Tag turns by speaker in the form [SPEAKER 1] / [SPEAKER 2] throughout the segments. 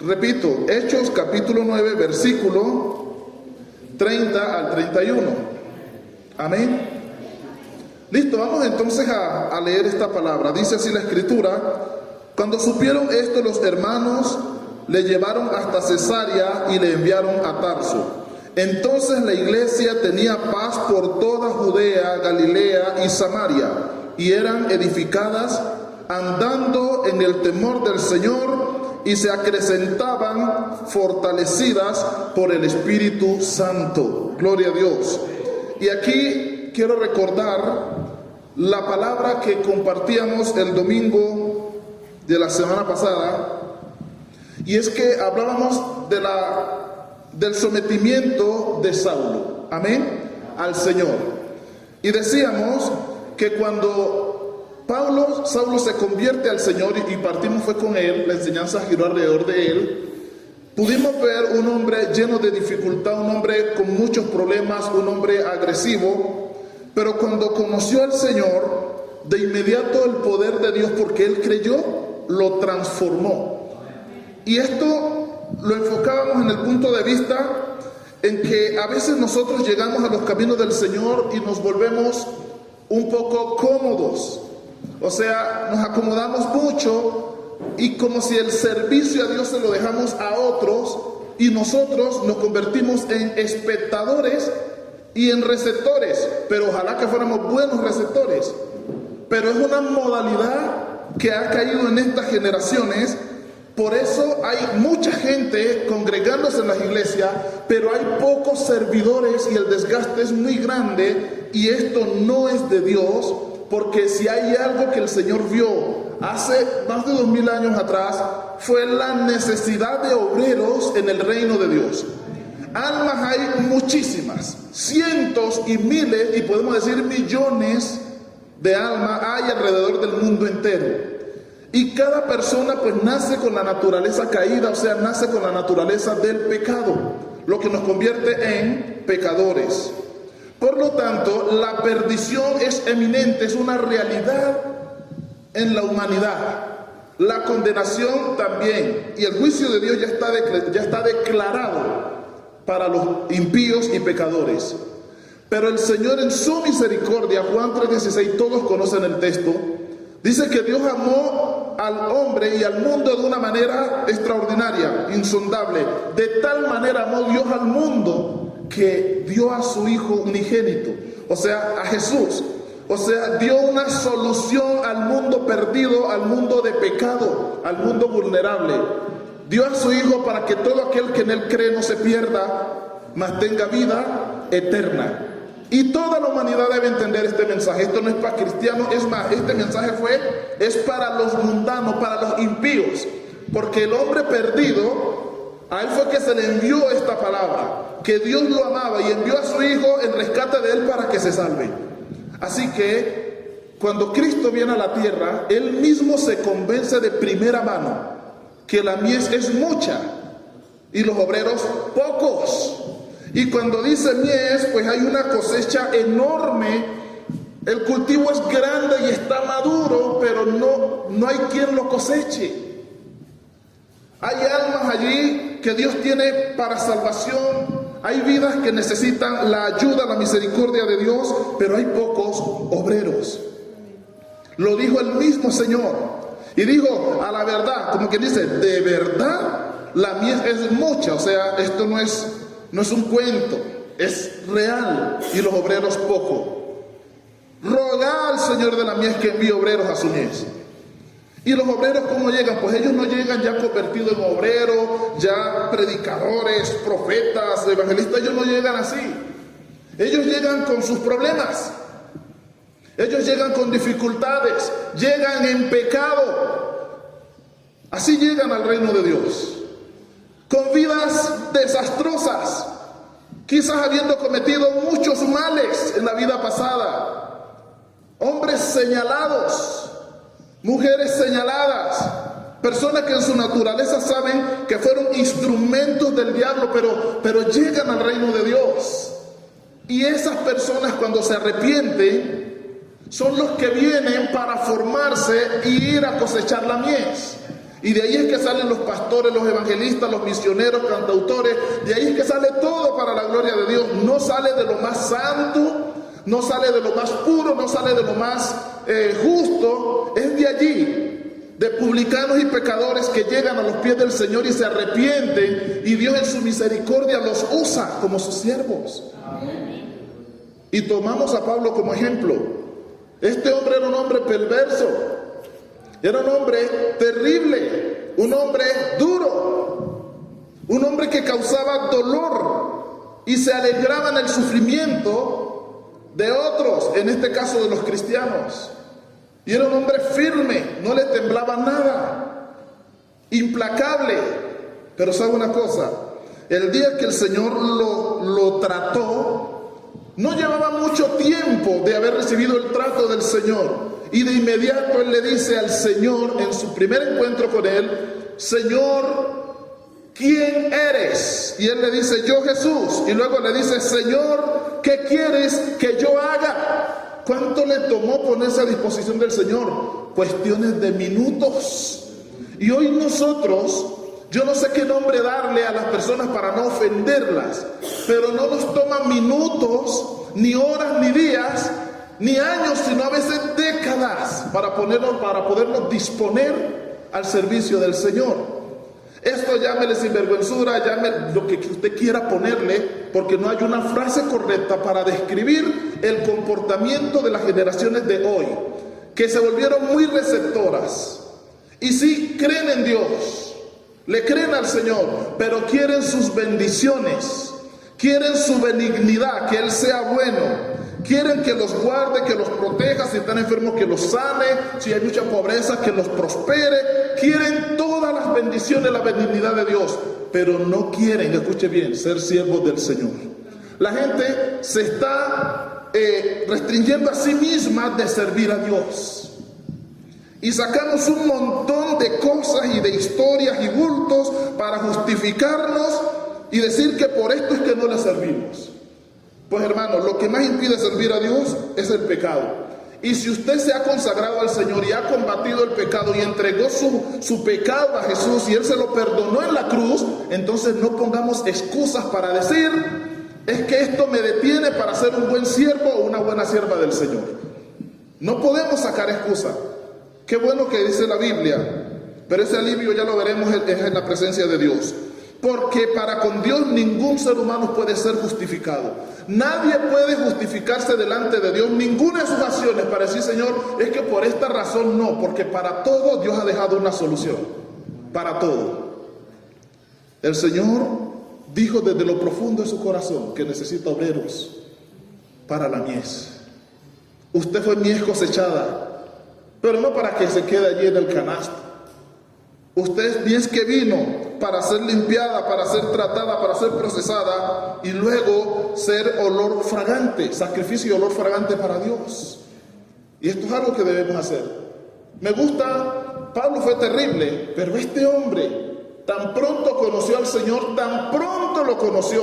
[SPEAKER 1] Repito, Hechos capítulo 9, versículo 30 al 31. Amén. Listo, vamos entonces a leer esta palabra. Dice así la escritura: cuando supieron esto, los hermanos le llevaron hasta Cesarea y le enviaron a Tarso. Entonces la iglesia tenía paz por toda Judea, Galilea y Samaria, y eran edificadas andando en el temor del Señor, y se acrecentaban fortalecidas por el Espíritu Santo. Gloria a Dios. Y aquí quiero recordar la palabra que compartíamos el domingo de la semana pasada, y es que hablábamos del sometimiento de Saulo, amén, al Señor. Y decíamos que cuando Saulo se convierte al Señor y partimos fue con él, la enseñanza giró alrededor de él, pudimos ver un hombre lleno de dificultad, un hombre con muchos problemas, un hombre agresivo, pero cuando conoció al Señor, de inmediato el poder de Dios, porque él creyó, lo transformó. Y esto lo enfocábamos en el punto de vista en que a veces nosotros llegamos a los caminos del Señor y nos volvemos un poco cómodos. O sea, nos acomodamos mucho y como si el servicio a Dios se lo dejamos a otros y nosotros nos convertimos en espectadores y en receptores, pero ojalá que fuéramos buenos receptores. Pero es una modalidad que ha caído en estas generaciones. Por eso hay mucha gente congregándose en las iglesias, pero hay pocos servidores y el desgaste es muy grande, y esto no es de Dios. Porque si hay algo que el Señor vio hace más de 2000 años atrás, fue la necesidad de obreros en el reino de Dios. Almas hay muchísimas, cientos y miles, y podemos decir millones de almas hay alrededor del mundo entero. Y cada persona pues nace con la naturaleza caída, o sea, nace con la naturaleza del pecado, lo que nos convierte en pecadores. Por lo tanto, la perdición es eminente, es una realidad en la humanidad. La condenación también. Y el juicio de Dios ya está declarado para los impíos y pecadores. Pero el Señor en su misericordia, Juan 3:16, todos conocen el texto, dice que Dios amó al hombre y al mundo de una manera extraordinaria, insondable. De tal manera amó Dios al mundo que dio a su Hijo unigénito, o sea, a Jesús. O sea, dio una solución al mundo perdido, al mundo de pecado, al mundo vulnerable. Dio a su Hijo para que todo aquel que en Él cree no se pierda, mas tenga vida eterna. Y toda la humanidad debe entender este mensaje. Esto no es para cristianos, es más, este mensaje es para los mundanos, para los impíos. Porque el hombre perdido, a él fue que se le envió esta palabra, que Dios lo amaba y envió a su Hijo en rescate de él para que se salve. Así que cuando Cristo viene a la tierra, él mismo se convence de primera mano que la mies es mucha y los obreros pocos. Y cuando dice mies, pues hay una cosecha enorme, el cultivo es grande y está maduro, pero no hay quien lo coseche. Hay almas allí que Dios tiene para salvación, hay vidas que necesitan la ayuda, la misericordia de Dios, pero hay pocos obreros. Lo dijo el mismo Señor, y dijo a la verdad, como quien dice, de verdad la mies es mucha, o sea, esto no es un cuento, es real, y los obreros poco. Rogad al Señor de la mies que envíe obreros a su mies. ¿Y los obreros cómo llegan? Pues ellos no llegan ya convertidos en obreros, ya predicadores, profetas, evangelistas, ellos no llegan así. Ellos llegan con sus problemas, ellos llegan con dificultades, llegan en pecado. Así llegan al reino de Dios, con vidas desastrosas, quizás habiendo cometido muchos males en la vida pasada, hombres señalados, mujeres señaladas, personas que en su naturaleza saben que fueron instrumentos del diablo, pero llegan al reino de Dios. Y esas personas, cuando se arrepienten, son los que vienen para formarse y ir a cosechar la mies. Y de ahí es que salen los pastores, los evangelistas, los misioneros, cantautores. De ahí es que sale todo para la gloria de Dios. No sale de lo más santo, no sale de lo más puro, no sale de lo más justo. Es de allí, de publicanos y pecadores que llegan a los pies del Señor y se arrepienten. Y Dios en su misericordia los usa como sus siervos. Y tomamos a Pablo como ejemplo. Este hombre era un hombre perverso. Era un hombre terrible, un hombre duro, un hombre que causaba dolor y se alegraba en el sufrimiento de otros, en este caso de los cristianos. Y era un hombre firme, no le temblaba nada, implacable. Pero sabe una cosa, el día que el Señor lo trató, no llevaba mucho tiempo de haber recibido el trato del Señor. Y de inmediato él le dice al Señor en su primer encuentro con él: Señor, ¿quién eres? Y él le dice: yo Jesús. Y luego le dice: Señor, ¿qué quieres que yo haga? ¿Cuánto le tomó ponerse a disposición del Señor? Cuestiones de minutos. Y hoy nosotros, yo no sé qué nombre darle a las personas para no ofenderlas, pero no nos toma minutos, ni horas, ni días, ni años, sino a veces décadas para podernos disponer al servicio del Señor. Esto llámele sinvergüenzura, llámele lo que usted quiera ponerle, porque no hay una frase correcta para describir el comportamiento de las generaciones de hoy, que se volvieron muy receptoras. Y sí, creen en Dios, le creen al Señor, pero quieren sus bendiciones, quieren su benignidad, que Él sea bueno. Quieren que los guarde, que los proteja, si están enfermos que los sane, si hay mucha pobreza que los prospere. Quieren todas las bendiciones, la benignidad de Dios, pero no quieren, escuche bien, ser siervos del Señor. La gente se está restringiendo a sí misma de servir a Dios. Y sacamos un montón de cosas y de historias y bultos para justificarnos y decir que por esto es que no le servimos. Pues hermanos, lo que más impide servir a Dios es el pecado. Y si usted se ha consagrado al Señor y ha combatido el pecado y entregó su pecado a Jesús y Él se lo perdonó en la cruz, entonces no pongamos excusas para decir: es que esto me detiene para ser un buen siervo o una buena sierva del Señor. No podemos sacar excusas. Qué bueno que dice la Biblia, pero ese alivio ya lo veremos es en la presencia de Dios. Porque para con Dios ningún ser humano puede ser justificado. Nadie puede justificarse delante de Dios, ninguna de sus acciones, para decir: Señor, es que por esta razón no, porque para todo Dios ha dejado una solución. Para todo. El Señor dijo desde lo profundo de su corazón que necesita obreros para la mies. Usted fue mies cosechada, pero no para que se quede allí en el canasto. Usted es mies que vino para ser limpiada, para ser tratada, para ser procesada y luego ser olor fragante, sacrificio y olor fragante para Dios. Y esto es algo que debemos hacer. Me gusta, Pablo fue terrible, pero este hombre tan pronto conoció al Señor, tan pronto lo conoció,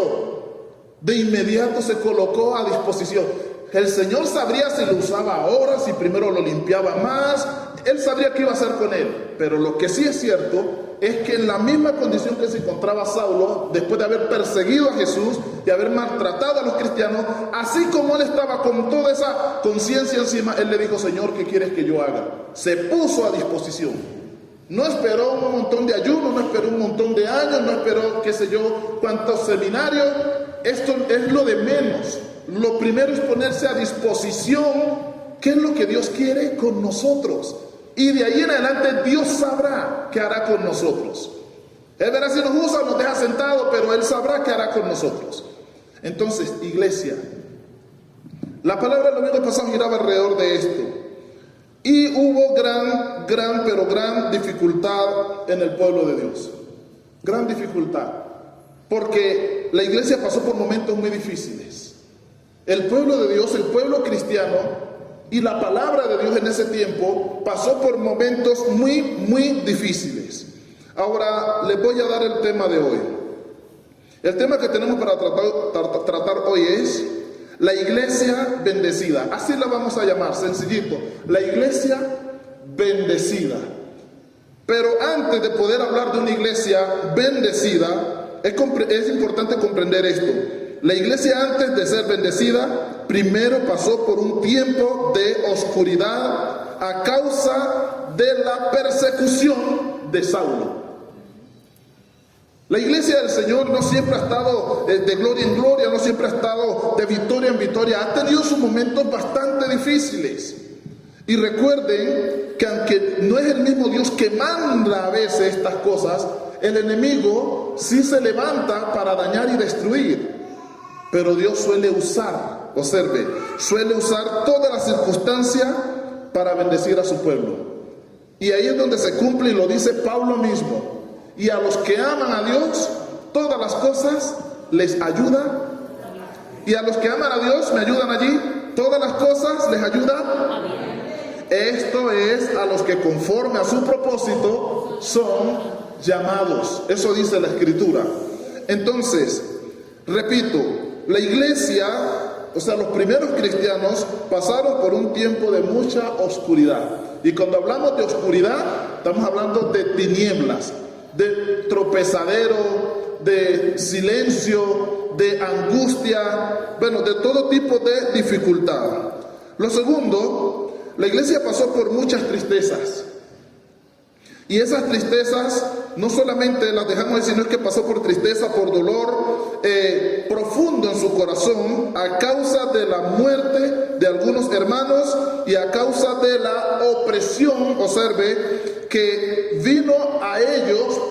[SPEAKER 1] de inmediato se colocó a disposición. El Señor sabría si lo usaba ahora, si primero lo limpiaba más. Él sabría qué iba a hacer con él. Pero lo que sí es cierto es que en la misma condición que se encontraba Saulo, después de haber perseguido a Jesús, de haber maltratado a los cristianos, así como él estaba con toda esa conciencia encima, él le dijo: Señor, ¿qué quieres que yo haga? Se puso a disposición. No esperó un montón de ayuno, no esperó un montón de años, no esperó qué sé yo cuántos seminarios. Esto es lo de menos. Lo primero es ponerse a disposición. ¿Qué es lo que Dios quiere con nosotros? Y de ahí en adelante Dios sabrá qué hará con nosotros. Él verá si nos usa o nos deja sentados, pero Él sabrá qué hará con nosotros. Entonces, iglesia, la palabra del domingo pasado giraba alrededor de esto. Y hubo gran dificultad en el pueblo de Dios. Gran dificultad. Porque la iglesia pasó por momentos muy difíciles. El pueblo de Dios, el pueblo cristiano, y la palabra de Dios en ese tiempo pasó por momentos muy difíciles. Ahora les voy a dar el tema de hoy. El tema que tenemos para tratar hoy es la iglesia bendecida. Así la vamos a llamar, sencillito. La iglesia bendecida. Pero antes de poder hablar de una iglesia bendecida, es importante comprender esto. La iglesia, antes de ser bendecida, primero pasó por un tiempo de oscuridad a causa de la persecución de Saulo. La iglesia del Señor no siempre ha estado de gloria en gloria, no siempre ha estado de victoria en victoria, ha tenido sus momentos bastante difíciles. Y recuerden que aunque no es el mismo Dios que manda a veces estas cosas, el enemigo sí se levanta para dañar y destruir. Pero Dios suele usar, observe, suele usar todas las circunstancias para bendecir a su pueblo. Y ahí es donde se cumple, y lo dice Pablo mismo. Y a los que aman a Dios, todas las cosas les ayudan. Y a los que aman a Dios, me ayudan allí, todas las cosas les ayudan. Esto es a los que conforme a su propósito son llamados. Eso dice la Escritura. Entonces, repito, la iglesia, o sea, los primeros cristianos pasaron por un tiempo de mucha oscuridad. Y cuando hablamos de oscuridad, estamos hablando de tinieblas, de tropezadero, de silencio, de angustia, bueno, de todo tipo de dificultad. Lo segundo, la iglesia pasó por muchas tristezas. Y esas tristezas no solamente las dejamos decir, no es que pasó por tristeza, por dolor profundo en su corazón a causa de la muerte de algunos hermanos y a causa de la opresión, observe, que vino a ellos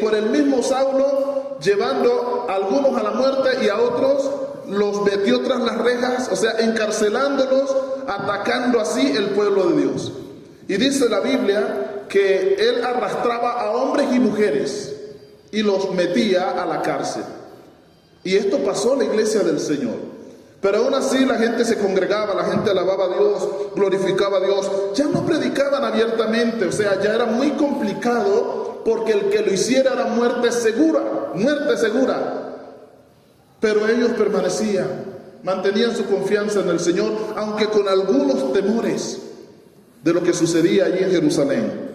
[SPEAKER 1] por el mismo Saulo, llevando a algunos a la muerte y a otros los metió tras las rejas, o sea, encarcelándolos, atacando así el pueblo de Dios. Y dice la Biblia que él arrastraba a hombres y mujeres y los metía a la cárcel. Y esto pasó en la iglesia del Señor. Pero aún así la gente se congregaba, la gente alababa a Dios, glorificaba a Dios. Ya no predicaban abiertamente, o sea, ya era muy complicado porque el que lo hiciera era muerte segura, muerte segura. Pero ellos permanecían, mantenían su confianza en el Señor, aunque con algunos temores de lo que sucedía allí en Jerusalén.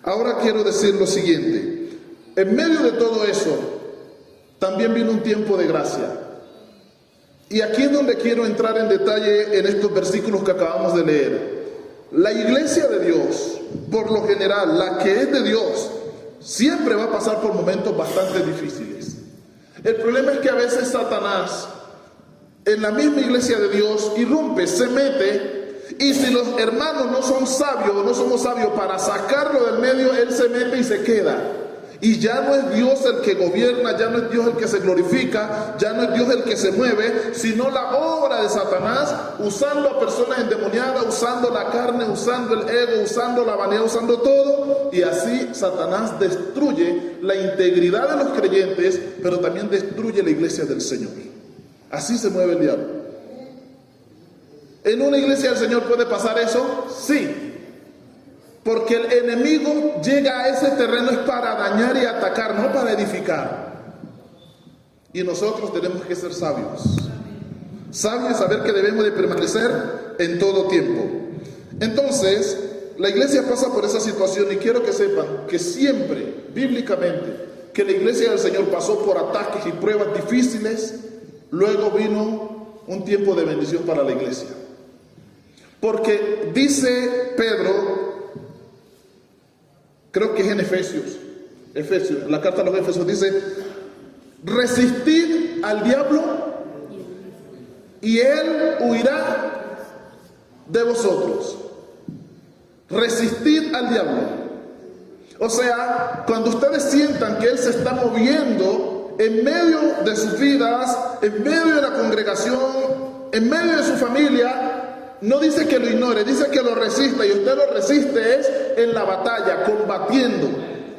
[SPEAKER 1] Ahora quiero decir lo siguiente: en medio de todo eso, también vino un tiempo de gracia. Y aquí es donde quiero entrar en detalle en estos versículos que acabamos de leer. La iglesia de Dios, por lo general, la que es de Dios, siempre va a pasar por momentos bastante difíciles. El problema es que a veces Satanás, en la misma iglesia de Dios, irrumpe, se mete, y si los hermanos no son sabios o no somos sabios para sacarlo del medio, él se mete y se queda. Y ya no es Dios el que gobierna, ya no es Dios el que se glorifica, ya no es Dios el que se mueve, sino la obra de Satanás, usando a personas endemoniadas, usando la carne, usando el ego, usando la vanidad, usando todo. Y así Satanás destruye la integridad de los creyentes, pero también destruye la iglesia del Señor. Así se mueve el diablo. ¿En una iglesia del Señor puede pasar eso? Sí. Porque el enemigo llega a ese terreno es para dañar y atacar, no para edificar. Y nosotros tenemos que ser sabios. Sabios y saber que debemos de permanecer en todo tiempo. Entonces, la iglesia pasa por esa situación y quiero que sepan que siempre, bíblicamente, que la iglesia del Señor pasó por ataques y pruebas difíciles, luego vino un tiempo de bendición para la iglesia. Porque dice Pedro, creo que es en Efesios, la carta a los Efesios dice: resistid al diablo y él huirá de vosotros. Resistid al diablo. O sea, cuando ustedes sientan que él se está moviendo en medio de sus vidas, en medio de la congregación, en medio de su familia, no dice que lo ignore, dice que lo resista. Y usted lo resiste es en la batalla, combatiendo,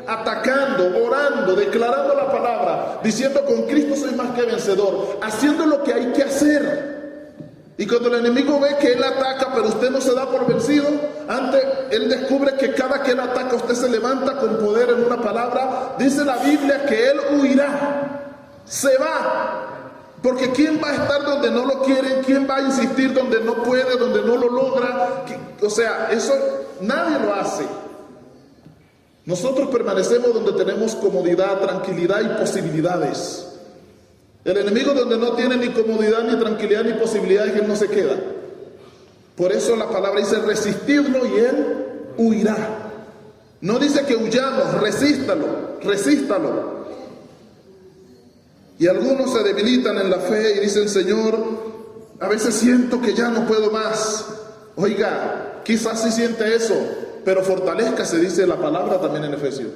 [SPEAKER 1] atacando, orando, declarando la palabra, diciendo: con Cristo soy más que vencedor, haciendo lo que hay que hacer. Y cuando el enemigo ve que él ataca, pero usted no se da por vencido, antes él descubre que cada que él ataca, usted se levanta con poder en una palabra. Dice la Biblia que él huirá, se va. Porque ¿quién va a estar donde no lo quieren? ¿Quién va a insistir donde no puede, donde no lo logra? O sea, eso nadie lo hace. Nosotros permanecemos donde tenemos comodidad, tranquilidad y posibilidades. El enemigo donde no tiene ni comodidad, ni tranquilidad, ni posibilidades, él no se queda. Por eso la palabra dice resistidlo y él huirá. No dice que huyamos, resístalo. Y algunos se debilitan en la fe y dicen, Señor, a veces siento que ya no puedo más. Oiga, quizás sí siente eso, pero fortalezcase, dice la palabra también en Efesios.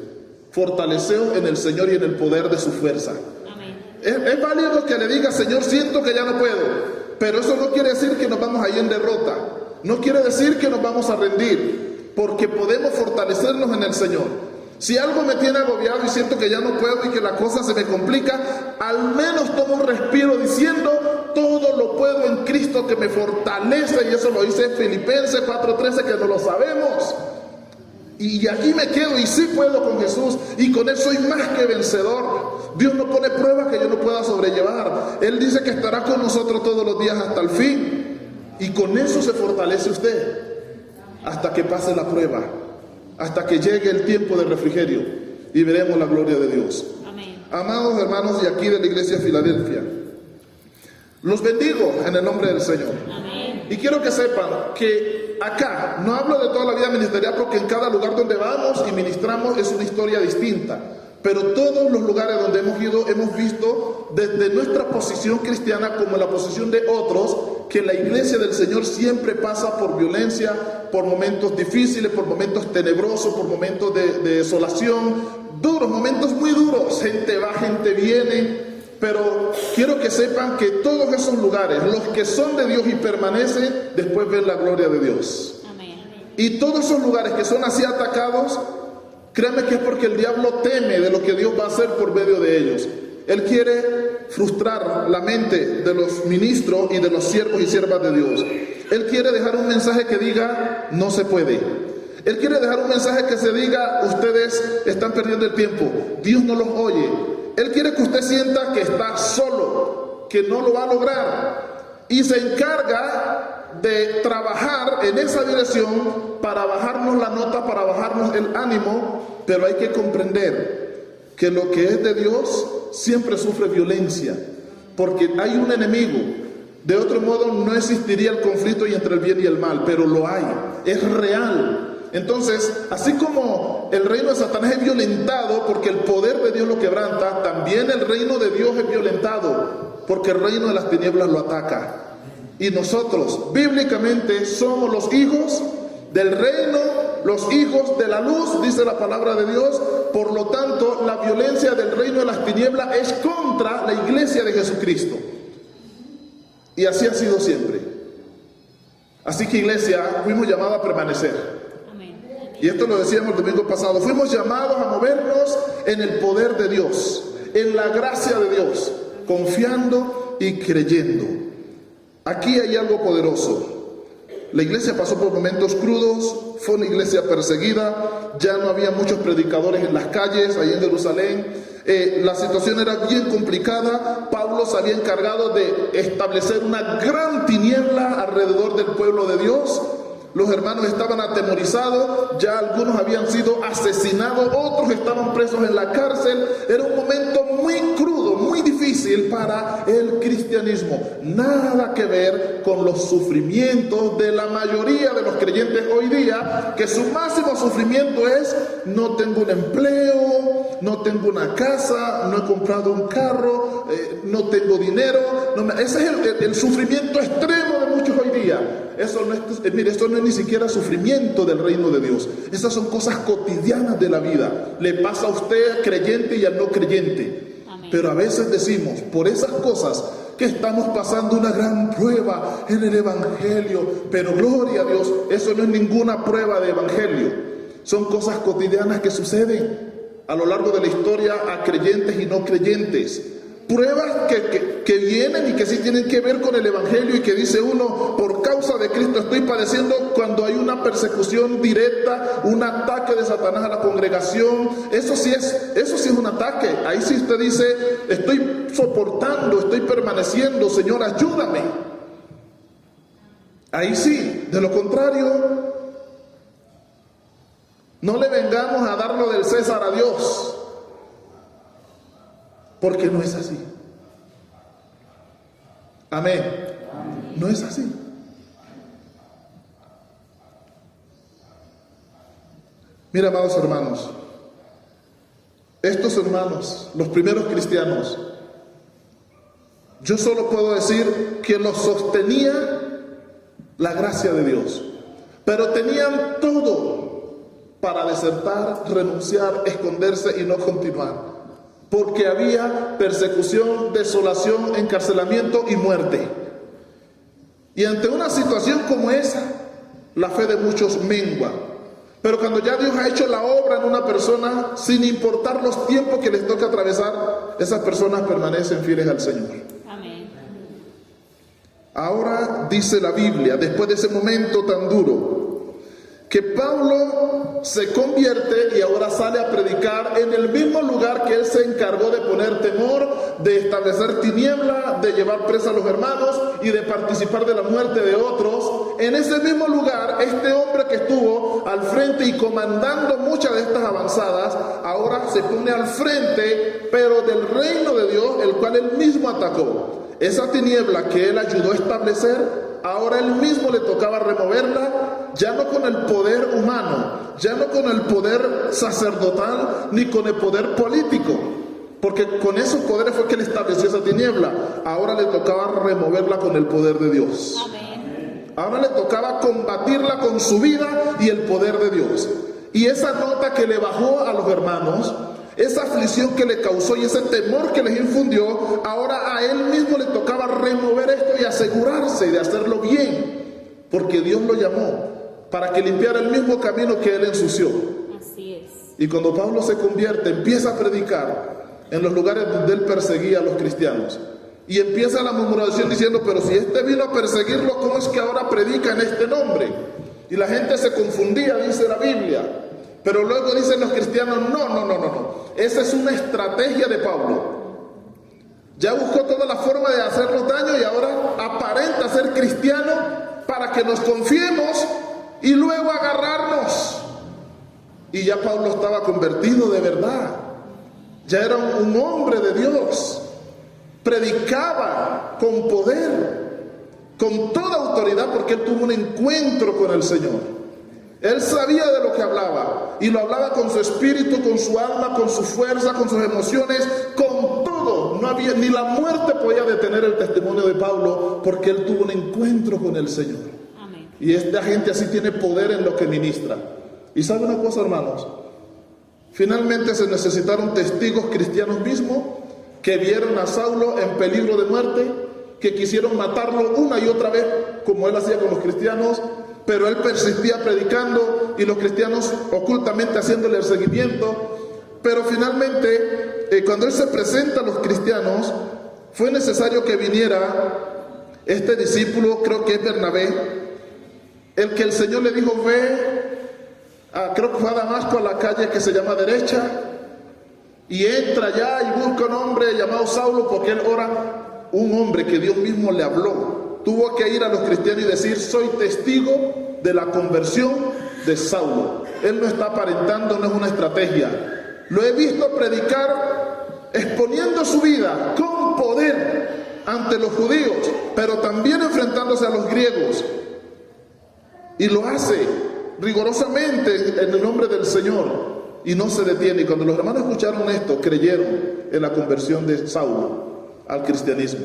[SPEAKER 1] Fortaleceos en el Señor y en el poder de su fuerza. Es válido que le diga, Señor, siento que ya no puedo, pero eso no quiere decir que nos vamos a ir en derrota, no quiere decir que nos vamos a rendir, porque podemos fortalecernos en el Señor. Si algo me tiene agobiado y siento que ya no puedo y que la cosa se me complica, al menos tomo un respiro diciendo, todo lo puedo en Cristo que me fortalece, y eso lo dice Filipenses 4:13, que no lo sabemos. Y aquí me quedo y sí puedo con Jesús, y con Él soy más que vencedor. Dios no pone pruebas que yo no pueda sobrellevar. Él dice que estará con nosotros todos los días hasta el fin, y con eso se fortalece usted hasta que pase la prueba, hasta que llegue el tiempo de refrigerio y veremos la gloria de Dios. Amén. Amados hermanos de aquí de la iglesia de Filadelfia, los bendigo en el nombre del Señor. Amén. Y quiero que sepan que acá, no hablo de toda la vida ministerial, porque en cada lugar donde vamos y ministramos es una historia distinta, pero todos los lugares donde hemos ido hemos visto desde nuestra posición cristiana como la posición de otros, que la iglesia del Señor siempre pasa por violencia, por momentos difíciles, por momentos tenebrosos, por momentos de desolación, duros, momentos muy duros. Gente va, gente viene. Pero quiero que sepan que todos esos lugares, los que son de Dios y permanecen, después ven la gloria de Dios. Amén. Y todos esos lugares que son así atacados, créanme que es porque el diablo teme de lo que Dios va a hacer por medio de ellos. Él quiere frustrar la mente de los ministros y de los siervos y siervas de Dios. Él quiere dejar un mensaje que diga, no se puede. Él quiere dejar un mensaje que se diga, ustedes están perdiendo el tiempo, Dios no los oye. Él quiere que usted sienta que está solo, que no lo va a lograr, y se encarga de trabajar en esa dirección para bajarnos la nota, para bajarnos el ánimo. Pero hay que comprender que lo que es de Dios siempre sufre violencia, porque hay un enemigo. De otro modo no existiría el conflicto entre el bien y el mal, pero lo hay, es real. Entonces, así como el reino de Satanás es violentado porque el poder de Dios lo quebranta, también el reino de Dios es violentado porque el reino de las tinieblas lo ataca. Y nosotros, bíblicamente, somos los hijos del reino, los hijos de la luz, dice la palabra de Dios. Por lo tanto, la violencia del reino de las tinieblas es contra la iglesia de Jesucristo. Y así ha sido siempre. Así que, iglesia, fuimos llamados a permanecer. Y esto lo decíamos el domingo pasado, fuimos llamados a movernos en el poder de Dios, en la gracia de Dios, confiando y creyendo. Aquí hay algo poderoso. La iglesia pasó por momentos crudos, fue una iglesia perseguida, ya no había muchos predicadores en las calles, ahí en Jerusalén. La situación era bien complicada. Pablo se había encargado de establecer una gran tiniebla alrededor del pueblo de Dios. Los hermanos estaban atemorizados, ya algunos habían sido asesinados, otros estaban presos en la cárcel. Era un momento muy crudo, muy difícil para el cristianismo. Nada que ver con los sufrimientos de la mayoría de los creyentes hoy día, que su máximo sufrimiento es: no tengo un empleo, no tengo una casa, no he comprado un carro, no tengo dinero. Ese es el sufrimiento extremo de muchos hoy día. Eso no es, mire, esto no es ni siquiera sufrimiento del reino de Dios. Esas son cosas cotidianas de la vida. Le pasa a usted, creyente, y al no creyente. Amén. Pero a veces decimos, por esas cosas, que estamos pasando una gran prueba en el evangelio. Pero gloria a Dios, eso no es ninguna prueba de evangelio. Son cosas cotidianas que suceden a lo largo de la historia a creyentes y no creyentes. Pruebas que vienen y que sí tienen que ver con el evangelio, y que dice uno, por causa de Cristo estoy padeciendo, cuando hay una persecución directa, un ataque de Satanás a la congregación. Eso sí es un ataque. Ahí sí usted dice, estoy soportando, estoy permaneciendo, Señor, ayúdame. Ahí sí. De lo contrario, No le vengamos a dar lo del César a Dios, porque no es así. Amén. No es así. Mira, amados hermanos, estos hermanos, los primeros cristianos, yo solo puedo decir que los sostenía la gracia de Dios, pero tenían todo para desertar, renunciar, esconderse y no continuar, porque había persecución, desolación, encarcelamiento y muerte. Y ante una situación como esa, la fe de muchos mengua. Pero cuando ya Dios ha hecho la obra en una persona, sin importar los tiempos que les toca atravesar, esas personas permanecen fieles al Señor.
[SPEAKER 2] Amén.
[SPEAKER 1] Ahora dice la Biblia, después de ese momento tan duro, que Pablo se convierte y ahora sale a predicar en el mismo lugar que él se encargó de poner temor, de establecer tiniebla, de llevar presa a los hermanos y de participar de la muerte de otros. En ese mismo lugar, este hombre que estuvo al frente y comandando muchas de estas avanzadas, ahora se pone al frente, pero del reino de Dios, el cual él mismo atacó. Esa tiniebla que él ayudó a establecer, ahora él mismo le tocaba removerla, ya no con el poder humano, ya no con el poder sacerdotal, ni con el poder político, porque con esos poderes fue que él estableció esa tiniebla. Ahora le tocaba removerla con el poder de Dios.
[SPEAKER 2] Amén.
[SPEAKER 1] Ahora le tocaba combatirla con su vida y el poder de Dios. Y esa nota que le bajó a los hermanos, esa aflicción que le causó y ese temor que les infundió, ahora a él mismo le tocaba remover esto y asegurarse de hacerlo bien, porque Dios lo llamó para que limpiara el mismo camino que él ensució.
[SPEAKER 2] Así es.
[SPEAKER 1] Y cuando Pablo se convierte, empieza a predicar en los lugares donde él perseguía a los cristianos. Y empieza la murmuración diciendo, pero si este vino a perseguirlo, ¿cómo es que ahora predica en este nombre? Y la gente se confundía, dice la Biblia. Pero luego dicen los cristianos, no. Esa es una estrategia de Pablo. Ya buscó toda la forma de hacernos daño y ahora aparenta ser cristiano para que nos confiemos y luego agarrarnos. Y ya Pablo estaba convertido de verdad. Ya era un hombre de Dios. Predicaba con poder, con toda autoridad, porque él tuvo un encuentro con el Señor. Él sabía de lo que hablaba, y lo hablaba con su espíritu, con su alma, con su fuerza, con sus emociones, con todo. No había, ni la muerte podía detener el testimonio de Pablo, porque él tuvo un encuentro con el Señor.
[SPEAKER 2] Amén.
[SPEAKER 1] Y esta gente así tiene poder en lo que ministra. Y ¿sabe una cosa, hermanos? Finalmente se necesitaron testigos cristianos mismos que vieron a Saulo en peligro de muerte, que quisieron matarlo una y otra vez, como él hacía con los cristianos, pero él persistía predicando y los cristianos ocultamente haciéndole el seguimiento. Pero finalmente, cuando él se presenta a los cristianos, fue necesario que viniera este discípulo, creo que es Bernabé, el que el Señor le dijo, ve, creo que fue a Damasco, a la calle que se llama Derecha, y entra allá y busca un hombre llamado Saulo, porque él ora, un hombre que Dios mismo le habló. Tuvo que ir a los cristianos y decir, soy testigo de la conversión de Saulo. Él no está aparentando, no es una estrategia. Lo he visto predicar exponiendo su vida con poder ante los judíos, pero también enfrentándose a los griegos. Y lo hace rigurosamente en el nombre del Señor. Y no se detiene. Y cuando los hermanos escucharon esto, creyeron en la conversión de Saulo al cristianismo.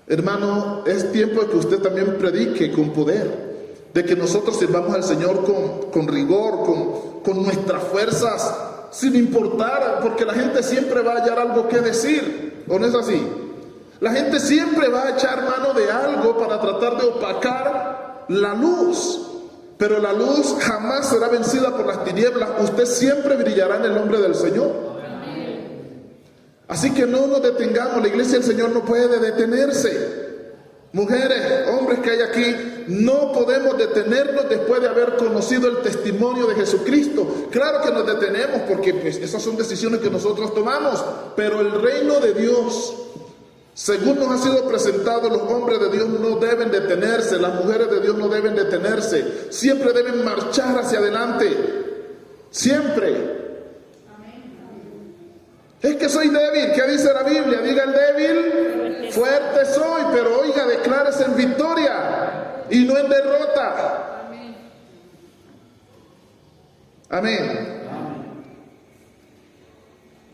[SPEAKER 1] Hermano, es tiempo de que usted también predique con poder, de que nosotros sirvamos al Señor con rigor, con nuestras fuerzas, sin importar, porque la gente siempre va a hallar algo que decir, ¿o no es así? La gente siempre va a echar mano de algo para tratar de opacar la luz, pero la luz jamás será vencida por las tinieblas. Usted siempre brillará en el nombre del Señor. Así que no nos detengamos, la iglesia del Señor no puede detenerse. Mujeres, hombres que hay aquí, no podemos detenernos después de haber conocido el testimonio de Jesucristo. Claro que nos detenemos porque pues, esas son decisiones que nosotros tomamos, pero el reino de Dios, según nos ha sido presentado, los hombres de Dios no deben detenerse, las mujeres de Dios no deben detenerse, siempre deben marchar hacia adelante. Siempre. Es que soy débil. ¿Qué dice la Biblia? Diga el débil, fuerte soy. Pero oiga, declárese en victoria y no en derrota. Amén.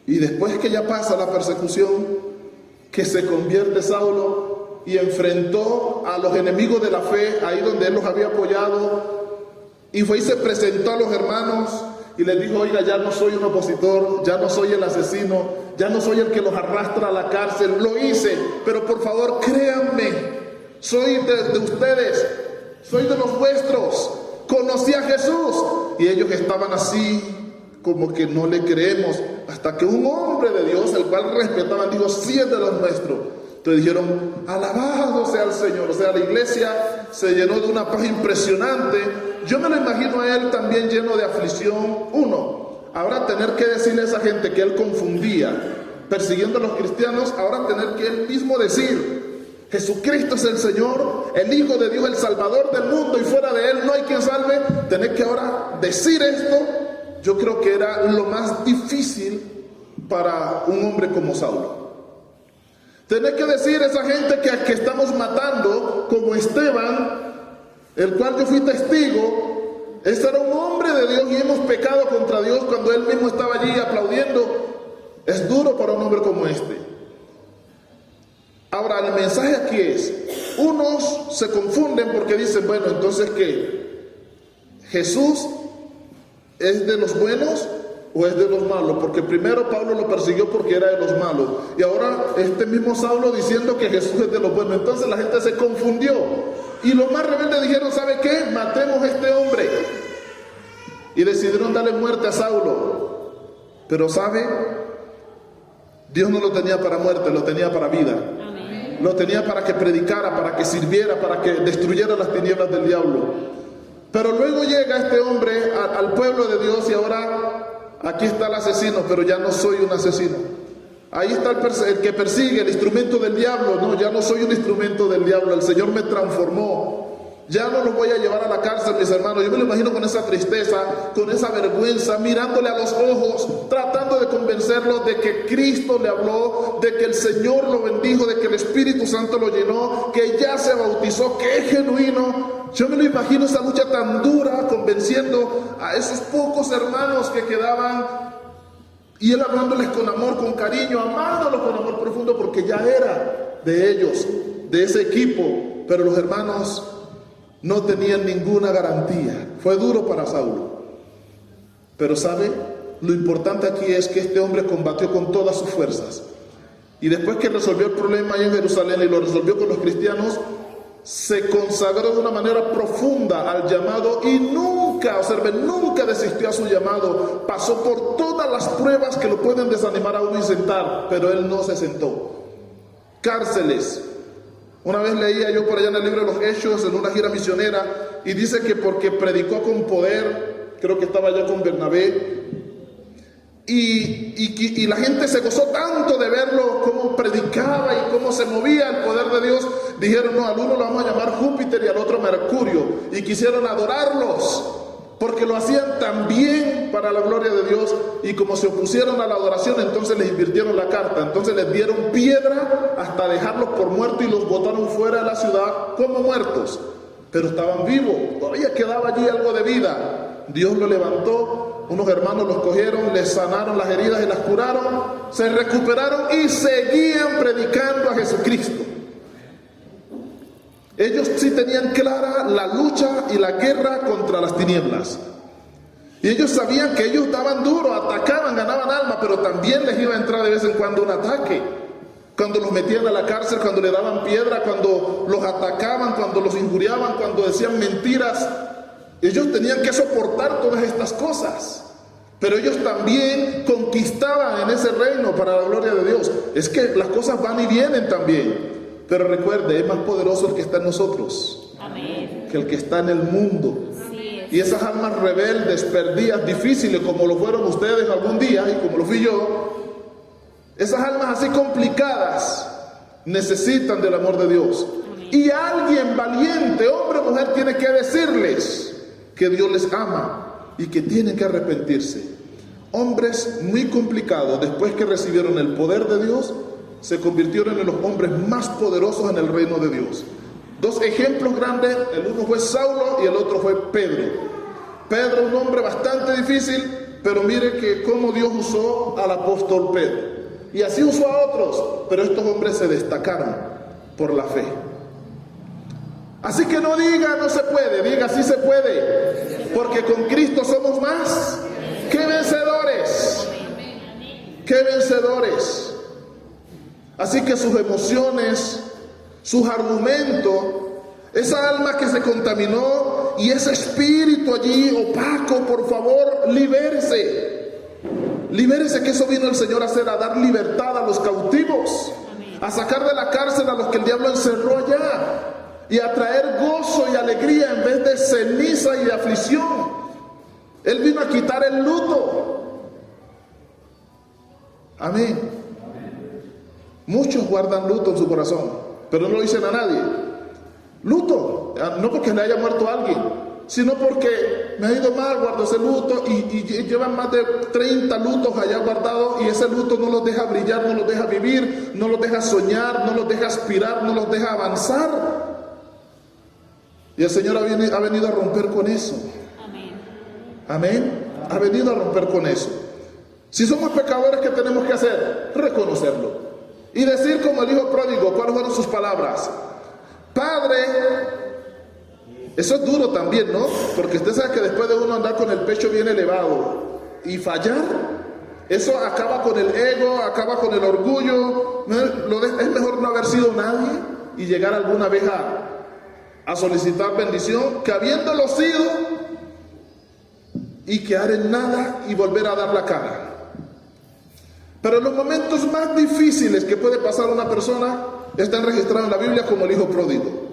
[SPEAKER 1] Y después que ya pasa la persecución, que se convierte Saulo y enfrentó a los enemigos de la fe, ahí donde él los había apoyado, y fue y se presentó a los hermanos y les dijo: oiga, ya no soy un opositor, ya no soy el asesino, ya no soy el que los arrastra a la cárcel, lo hice, pero por favor créanme, soy de ustedes, soy de los vuestros, conocí a Jesús. Y ellos estaban así como que no le creemos, hasta que un hombre de Dios, el cual respetaban, dijo: sí es de los nuestros. Entonces dijeron: alabado sea el Señor. O sea, la iglesia se llenó de una paz impresionante. Yo me lo imagino a él también lleno de aflicción. Uno, ahora tener que decirle a esa gente que él confundía, persiguiendo a los cristianos, ahora tener que él mismo decir: Jesucristo es el Señor, el Hijo de Dios, el Salvador del mundo, y fuera de él no hay quien salve. Tener que ahora decir esto, yo creo que era lo más difícil para un hombre como Saulo. Tener que decir a esa gente que estamos matando, como Esteban, el cual yo fui testigo. Este era un hombre de Dios y hemos pecado contra Dios, cuando él mismo estaba allí aplaudiendo. Es duro para un hombre como este. Ahora, el mensaje aquí es: unos se confunden porque dicen: bueno, entonces ¿qué? ¿Jesús es de los buenos o es de los malos? Porque primero Pablo lo persiguió porque era de los malos, y ahora este mismo Saulo diciendo que Jesús es de los buenos. Entonces la gente se confundió, y los más rebeldes dijeron: ¿sabe qué? Matemos a este hombre. Y decidieron darle muerte a Saulo. Pero ¿sabe? Dios no lo tenía para muerte, lo tenía para vida. Amén. Lo tenía para que predicara, para que sirviera, para que destruyera las tinieblas del diablo. Pero luego llega este hombre al pueblo de Dios, y ahora aquí está el asesino, pero ya no soy un asesino. Ahí está el que persigue, el instrumento del diablo. No, ya no soy un instrumento del diablo, el Señor me transformó. Ya no los voy a llevar a la cárcel, mis hermanos. Yo me lo imagino con esa tristeza, con esa vergüenza, mirándole a los ojos, tratando de convencerlos de que Cristo le habló, de que el Señor lo bendijo, de que el Espíritu Santo lo llenó, que ya se bautizó, que es genuino. Yo me lo imagino, esa lucha tan dura, convenciendo a esos pocos hermanos que quedaban, y él hablándoles con amor, con cariño, amándolos con amor profundo, porque ya era de ellos, de ese equipo. Pero los hermanos no tenían ninguna garantía. Fue duro para Saulo. Pero ¿sabe? Lo importante aquí es que este hombre combatió con todas sus fuerzas. Y después que resolvió el problema ahí en Jerusalén y lo resolvió con los cristianos, se consagró de una manera profunda al llamado, y nunca, observen, nunca desistió a su llamado. Pasó por todas las pruebas que lo pueden desanimar a uno y sentar, pero él no se sentó. Cárceles. Una vez leía yo por allá en el libro de los Hechos, en una gira misionera, y dice que porque predicó con poder, creo que estaba allá con Bernabé, y la gente se gozó tanto de verlo, cómo predicaba y cómo se movía el poder de Dios. Dijeron: no, al uno lo vamos a llamar Júpiter y al otro Mercurio, y quisieron adorarlos, porque lo hacían tan bien para la gloria de Dios. Y como se opusieron a la adoración, entonces les invirtieron la carta. Entonces les dieron piedra hasta dejarlos por muertos, y los botaron fuera de la ciudad como muertos. Pero estaban vivos, todavía quedaba allí algo de vida. Dios lo levantó, unos hermanos los cogieron, les sanaron las heridas y las curaron, se recuperaron y seguían predicando a Jesucristo. Ellos sí tenían clara la lucha y la guerra contra las tinieblas. Y ellos sabían que ellos daban duro, atacaban, ganaban alma, pero también les iba a entrar de vez en cuando un ataque. Cuando los metían a la cárcel, cuando le daban piedra, cuando los atacaban, cuando los injuriaban, cuando decían mentiras. Ellos tenían que soportar todas estas cosas. Pero ellos también conquistaban en ese reino para la gloria de Dios. Es que las cosas van y vienen también. Pero recuerde, es más poderoso el que está en nosotros. Amén. Que el que está en el mundo. Sí, y esas almas rebeldes, perdidas, difíciles, como lo fueron ustedes algún día y como lo fui yo, esas almas así complicadas necesitan del amor de Dios. Amén. Y alguien valiente, hombre o mujer, tiene que decirles que Dios les ama, y que tienen que arrepentirse. Hombres muy complicados, después que recibieron el poder de Dios, se convirtieron en los hombres más poderosos en el reino de Dios. Dos ejemplos grandes, el uno fue Saulo y el otro fue Pedro. Pedro, un hombre bastante difícil, pero mire que cómo Dios usó al apóstol Pedro. Y así usó a otros, pero estos hombres se destacaron por la fe. Así que no diga no se puede, diga sí se puede, porque con Cristo somos más que vencedores. ¡Qué vencedores! Así que sus emociones, sus argumentos, esa alma que se contaminó y ese espíritu allí opaco, por favor, libérese. Libérese, que eso vino el Señor a hacer, a dar libertad a los cautivos, a sacar de la cárcel a los que el diablo encerró allá y a traer gozo y alegría en vez de ceniza y de aflicción. Él vino a quitar el luto. Amén. Muchos guardan luto en su corazón, pero no lo dicen a nadie. Luto, no porque le haya muerto alguien, sino porque me ha ido mal, guardo ese luto y llevan más de 30 lutos allá guardados y ese luto no los deja brillar, no los deja vivir, no los deja soñar, no los deja aspirar, no los deja avanzar. Y el Señor ha venido a romper con eso. Amén. Ha venido a romper con eso. Si somos pecadores, ¿qué tenemos que hacer? Reconocerlo y decir como el hijo pródigo. ¿Cuáles fueron sus palabras? Padre. Eso es duro también, ¿no? Porque usted sabe que después de uno andar con el pecho bien elevado y fallar, eso acaba con el ego, acaba con el orgullo. Es mejor no haber sido nadie y llegar alguna vez a solicitar bendición, que habiéndolo sido y quedar en nada y volver a dar la cara. Pero los momentos más difíciles que puede pasar una persona están registrados en la Biblia como el hijo pródigo.